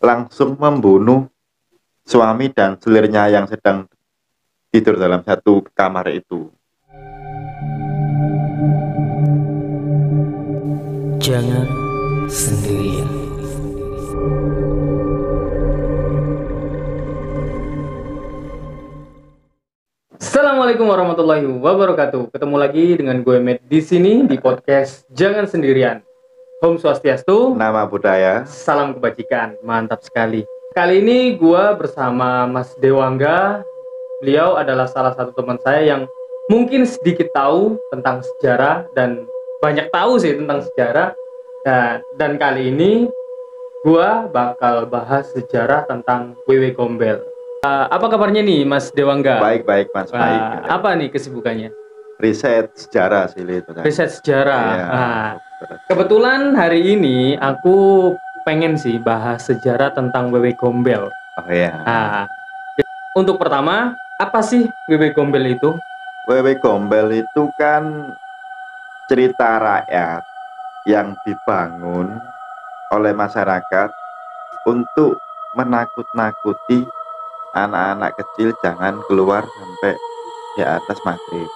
langsung membunuh suami dan selirnya yang sedang tidur dalam satu kamar itu. Jangan sendirian. Assalamualaikum warahmatullahi wabarakatuh. Ketemu lagi dengan gue Matt di sini di podcast Jangan Sendirian. Om Swastiastu, Nama budaya. salam kebajikan. Mantap sekali. Kali ini gue bersama Mas Dewangga. Beliau adalah salah satu teman saya yang mungkin sedikit tahu tentang sejarah dan banyak tahu sih tentang sejarah. Dan kali ini gue bakal bahas sejarah tentang Wewe Gombel. Apa kabarnya nih Mas Dewangga? Baik Mas, baik. Apa nih kesibukannya? Riset sejarah sih itu kan. Riset sejarah. Iya. Kebetulan hari ini aku pengen sih bahas sejarah tentang Wewe Gombel. Oh iya. Untuk pertama, apa sih Wewe Gombel itu? Wewe Gombel itu kan cerita rakyat yang dibangun oleh masyarakat untuk menakut-nakuti anak-anak kecil jangan keluar sampai di atas maghrib.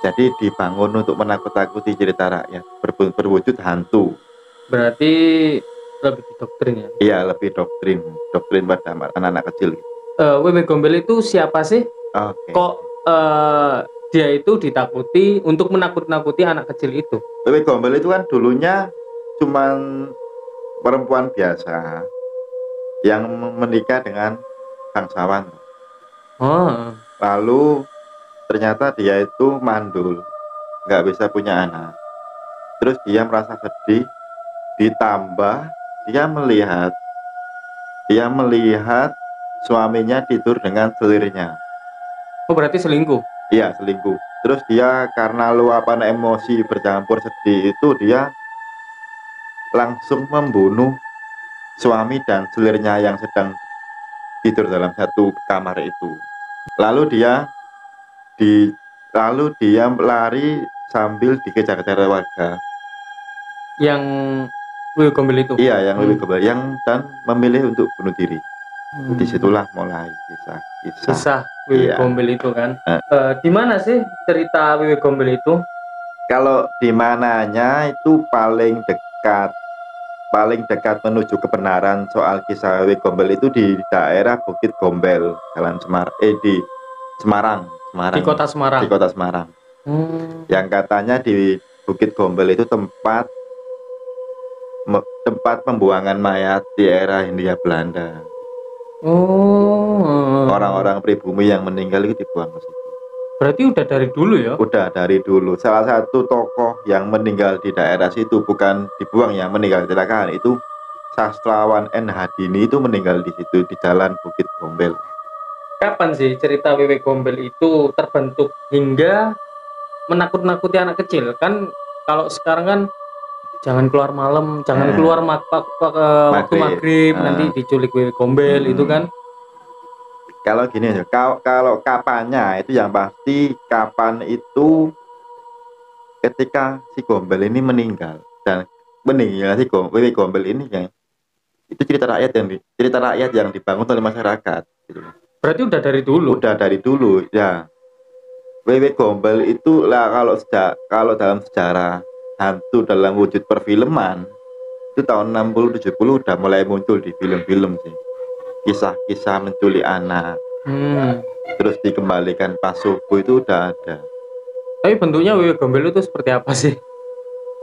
Jadi dibangun untuk menakut-nakuti cerita rakyat, berwujud hantu. Berarti lebih doktrin ya? Iya, lebih doktrin pada anak-anak kecil. Wewe Gombel itu siapa sih? Oke. Kok dia itu ditakuti untuk menakut-nakuti anak kecil itu? Wewe Gombel itu kan dulunya cuman perempuan biasa yang menikah dengan bangsawan. Oh. Lalu ternyata dia itu mandul, nggak bisa punya anak. Terus dia merasa sedih, ditambah dia melihat suaminya tidur dengan selirnya. Oh, berarti selingkuh? Iya, selingkuh. Terus dia karena luapan emosi bercampur sedih itu, dia langsung membunuh suami dan selirnya yang sedang tidur dalam satu kamar itu. Lalu dia lari sambil dikejar-kejar warga. Yang Wewe Gombel itu? Iya, yang Wewe Gombel dan memilih untuk bunuh diri. Disitulah mulai kisah Wewe iya. Gombel itu kan. Di mana sih cerita Wewe Gombel itu? Kalau di mananya itu paling dekat menuju kebenaran soal kisah Wewe Gombel itu di daerah Bukit Gombel, Jalan di Semarang. Di kota Semarang. Di kota Semarang. Yang katanya di Bukit Gombel itu tempat pembuangan mayat di era Hindia Belanda. Orang-orang pribumi yang meninggal itu dibuang ke situ. Berarti udah dari dulu ya? Udah dari dulu. Salah satu tokoh yang meninggal di daerah situ, bukan dibuang ya, meninggal kecelakaan, itu sastrawan N. Hadini itu meninggal di situ di Jalan Bukit Gombel. Kapan sih cerita Wewe Gombel itu terbentuk hingga menakut-nakuti anak kecil? Kan kalau sekarang kan jangan keluar malam, jangan keluar waktu maghrib, nanti diculik Wewe Gombel itu kan. Kalau gini aja, kalau kapannya itu yang pasti, kapan itu ketika si Gombel ini meninggal, dan meninggal si Wewe Gombel ini yang itu cerita rakyat yang dibangun oleh masyarakat gitu. Berarti udah dari dulu ya. Wewe Gombel itu lah, kalau dalam sejarah hantu dalam wujud perfilman itu tahun 60-70 udah mulai muncul di film-film sih. Kisah-kisah menculik anak, terus dikembalikan pas subuh itu udah ada. Tapi bentuknya Wewe Gombel itu seperti apa sih?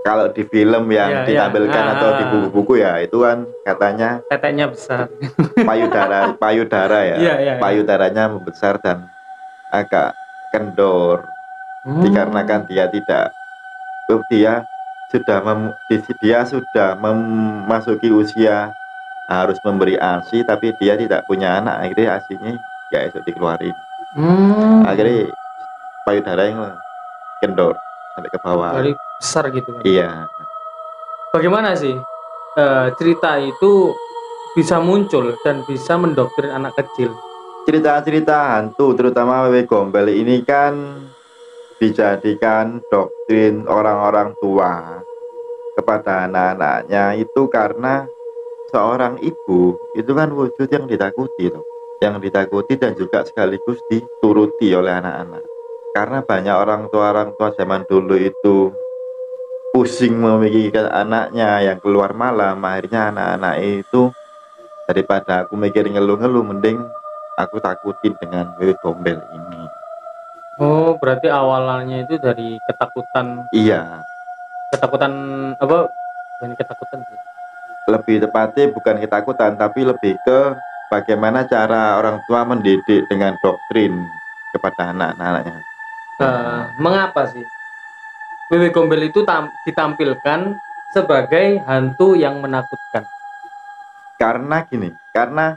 Kalau di film yang ditampilkan atau di buku-buku ya, itu kan katanya teteknya besar, payudara ya, payudaranya membesar dan agak kendor, dikarenakan dia sudah memasuki usia harus memberi ASI, tapi dia tidak punya anak. Akhirnya ASInya ya esok dikeluarin. Akhirnya payudara yang kendor sampai ke bawah. Dari besar gitu kan? Iya. Bagaimana sih cerita itu bisa muncul dan bisa mendoktrin anak kecil? Cerita-cerita hantu, terutama Wewe Gombel ini kan dijadikan doktrin orang-orang tua kepada anak-anaknya itu karena seorang ibu itu kan wujud yang ditakuti tuh. Yang ditakuti dan juga sekaligus dituruti oleh anak-anak. Karena banyak orang tua zaman dulu itu pusing memikirkan anaknya yang keluar malam, akhirnya anak-anak itu daripada aku mikir ngeluh-ngeluh mending aku takutin dengan wewe gombel ini. Oh, berarti awalannya itu dari ketakutan, Iya, ketakutan apa? Bukan ketakutan sih. lebih tepatnya bukan ketakutan tapi lebih ke bagaimana cara orang tua mendidik dengan doktrin kepada anak-anaknya. Mengapa sih Wewe Gombel itu ditampilkan sebagai hantu yang menakutkan? Karena gini, karena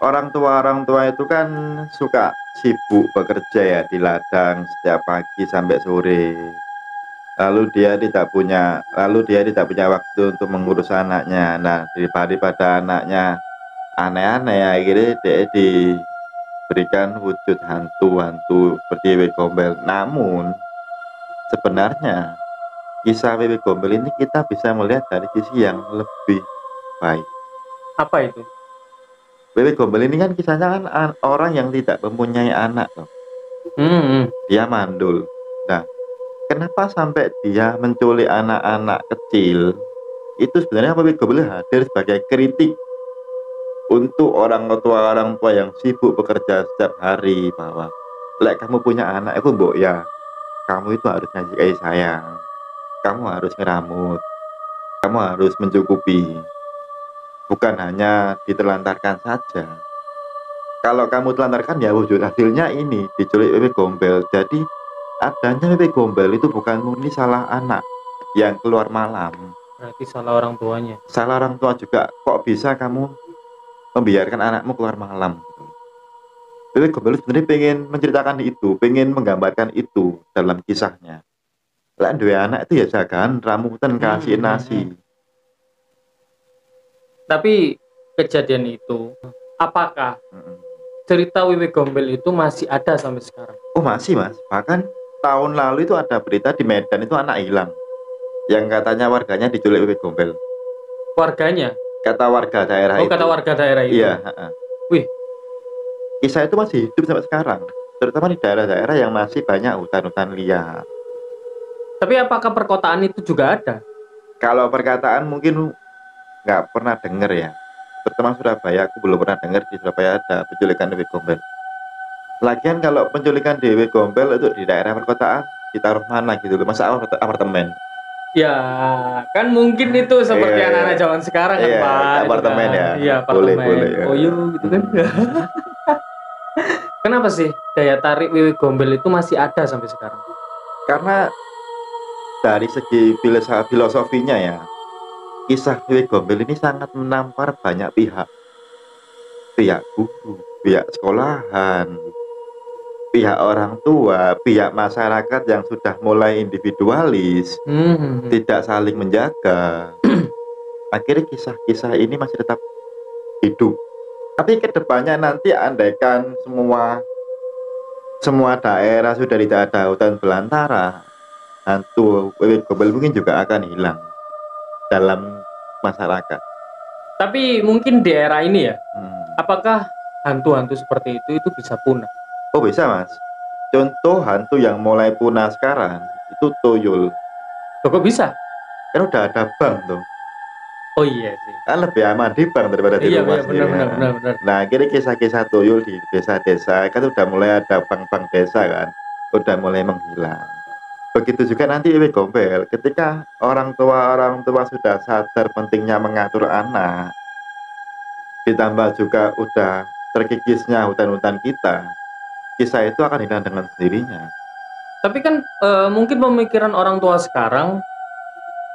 orang tua itu kan suka sibuk bekerja ya di ladang setiap pagi sampai sore. Lalu dia tidak punya waktu untuk mengurus anaknya. Nah, daripada anaknya aneh-aneh ya, akhirnya dia diberikan wujud hantu-hantu seperti Wewe Gombel. Namun sebenarnya kisah Wewe Gombel ini kita bisa melihat dari sisi yang lebih baik. Apa itu? Wewe Gombel ini kan kisahnya kan orang yang tidak mempunyai anak loh. Dia mandul. Nah, kenapa sampai dia menculik anak-anak kecil? Itu sebenarnya Wewe Gombel hadir sebagai kritik untuk orang tua yang sibuk bekerja setiap hari bahwa lek kamu punya anak itu mbok ya kamu itu harus ngasih kasih sayang, kamu harus ngeramut, kamu harus mencukupi, bukan hanya ditelantarkan saja. Kalau kamu telantarkan ya wujud hasilnya ini diculik Wewe Gombel. Jadi adanya Wewe Gombel itu bukan murni salah anak yang keluar malam, Berarti salah orang tuanya. salah orang tua juga. Kok bisa kamu membiarkan anakmu keluar malam? Wewe Gombel sebenarnya pengen menceritakan itu, pengen menggambarkan itu dalam kisahnya. Lah dua anak itu ya jagaan ramutan kasih nasi. Tapi kejadian itu, apakah cerita Wewe Gombel itu masih ada sampai sekarang? Oh masih mas, bahkan tahun lalu itu ada berita di Medan itu anak hilang, yang katanya warganya diculik Wewe Gombel. Warganya? Kata warga daerah Oh, itu. kata warga daerah itu. Iya. Wih, kisah itu masih hidup sampai sekarang, terutama di daerah-daerah yang masih banyak hutan-hutan liar. tapi apakah perkotaan itu juga ada? Kalau perkataan mungkin nggak pernah dengar ya, terutama Surabaya aku belum pernah dengar di Surabaya ada penculikan Wewe Gombel. Lagian kalau penculikan Wewe Gombel itu di daerah perkotaan ditaruh mana gitu loh, masa apartemen? Ya, kan mungkin itu seperti anak-anak zaman sekarang kan, Pak. Apartemen kan. ya. Iya, apartemen. Boleh ya. Oh iya gitu kan. Kenapa sih daya tarik Wewe Gombel itu masih ada sampai sekarang? Karena dari segi filosofinya ya, kisah Wewe Gombel ini sangat menampar banyak pihak. Pihak guru, pihak sekolahan, pihak orang tua, pihak masyarakat yang sudah mulai individualis, tidak saling menjaga. Akhirnya kisah-kisah ini masih tetap hidup. Tapi kedepannya nanti andaikan semua daerah sudah tidak ada hutan belantara, hantu Wewe Gombel mungkin juga akan hilang dalam masyarakat. Tapi mungkin di era ini ya, apakah hantu-hantu seperti itu bisa punah? Oh bisa mas. Contoh hantu yang mulai punah sekarang itu tuyul. Kok bisa? Kan udah ada bank tuh. Oh iya sih. Kan lebih aman di bank daripada di rumah sendiri. Benar. Nah kira kisah-kisah tuyul di desa-desa kan udah mulai ada bank-bank desa kan, udah mulai menghilang. Begitu juga nanti Wewe Gombel, ketika orang tua sudah sadar pentingnya mengatur anak, ditambah juga udah terkikisnya hutan-hutan kita, kisah itu akan hilang dengan sendirinya. Tapi kan mungkin pemikiran orang tua sekarang,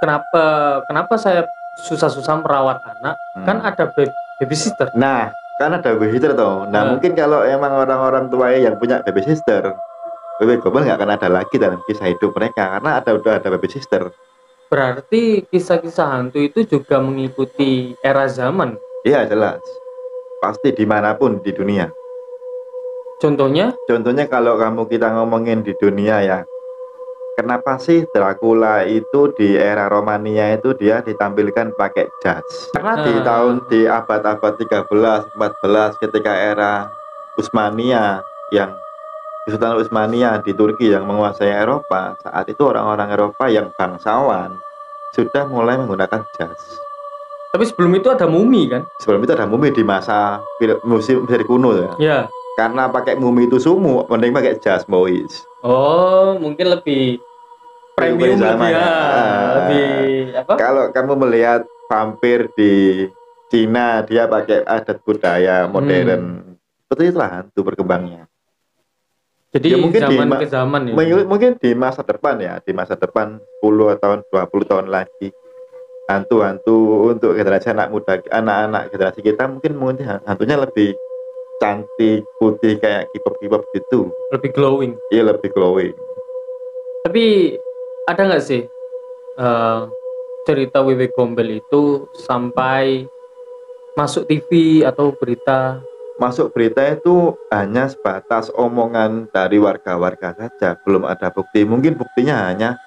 kenapa saya susah-susah merawat anak, kan ada babysitter. Nah, kan ada babysitter toh. Nah, mungkin kalau emang orang-orang tua yang punya babysitter, Wewe Gombel nggak akan ada lagi dalam kisah hidup mereka karena udah ada babysitter. Berarti kisah-kisah hantu itu juga mengikuti era zaman. Iya jelas, pasti dimanapun di dunia. Contohnya? Contohnya kalau kita ngomongin di dunia ya, kenapa sih Dracula itu di era Romania itu dia ditampilkan pakai jas? Karena di abad-abad 13, 14 ketika era Utsmania yang Sultan Utsmania di Turki yang menguasai Eropa, saat itu orang-orang Eropa yang bangsawan sudah mulai menggunakan jas. Tapi sebelum itu ada mumi kan? Sebelum itu ada mumi di masa musim dari kuno ya. Ya. Karena pakai mumi itu sumuk, mending pakai jas, boys. Oh, mungkin lebih premium lebih ya. Lebih apa? Kalau kamu melihat vampir di Cina, dia pakai adat budaya modern. Seperti itulah hantu berkembangnya. Jadi ya, mungkin zaman ke zaman ya. Mungkin di masa depan ya, di masa depan 10 tahun, 20 tahun lagi. Hantu-hantu untuk generasi anak muda, anak-anak generasi kita mungkin hantunya lebih cantik, putih kayak K-pop gitu. Lebih glowing. Iya, lebih glowing. Tapi ada nggak sih cerita Wewe Gombel itu sampai masuk TV atau berita? Masuk berita itu hanya sebatas omongan dari warga-warga saja, belum ada bukti. Mungkin buktinya hanya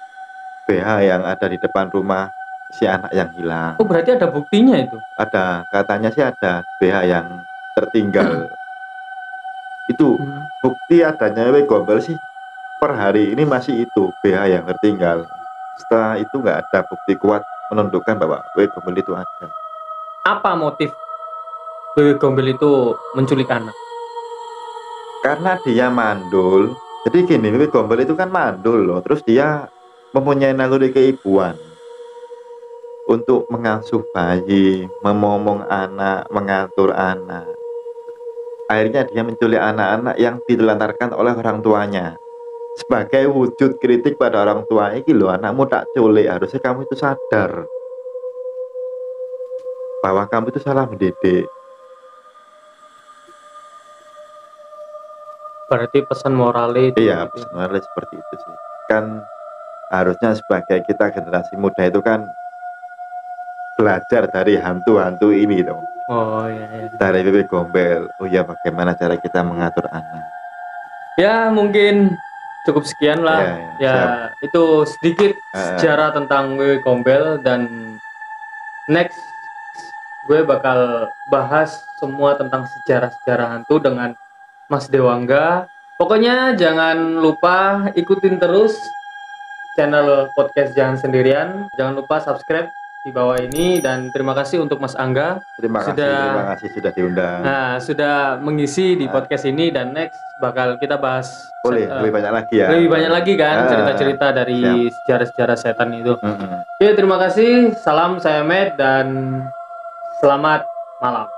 BH yang ada di depan rumah si anak yang hilang. Oh, berarti ada buktinya itu? Ada, katanya sih ada BH yang tertinggal. Itu bukti adanya Wewe Gombel sih per hari ini masih itu BH yang tertinggal. Setelah itu nggak ada bukti kuat menunjukkan bahwa Wewe Gombel itu ada. Apa motif Wewe Gombel itu menculik anak? Karena dia mandul. Jadi gini, Wewe Gombel itu kan mandul loh. Terus dia mempunyai naluri keibuan untuk mengasuh bayi, memomong anak, mengatur anak. Akhirnya dia menculik anak-anak yang ditelantarkan oleh orang tuanya. Sebagai wujud kritik pada orang tua, ini loh anakmu tak culik, harusnya kamu itu sadar bahwa kamu itu salah mendidik. Berarti pesan moralnya itu. Iya, pesan moralnya seperti itu sih. Kan harusnya sebagai kita generasi muda itu kan belajar dari hantu-hantu ini dong. Oh iya. Dari Wewe Gombel. Oh ya, bagaimana cara kita mengatur anak. Ya mungkin cukup sekian lah. Ya itu sedikit sejarah tentang Wewe Gombel, dan next gue bakal bahas semua tentang sejarah-sejarah hantu dengan Mas Dewangga. Pokoknya jangan lupa ikutin terus channel podcast Jangan Sendirian. Jangan lupa subscribe di bawah ini, dan terima kasih untuk Mas Angga. Terima kasih sudah diundang. Nah, sudah mengisi di podcast ini, dan next bakal kita bahas lebih banyak lagi ya. Lebih banyak lagi kan cerita-cerita dari sejarah-sejarah setan itu. Oke, terima kasih. Salam, saya Med, dan selamat malam.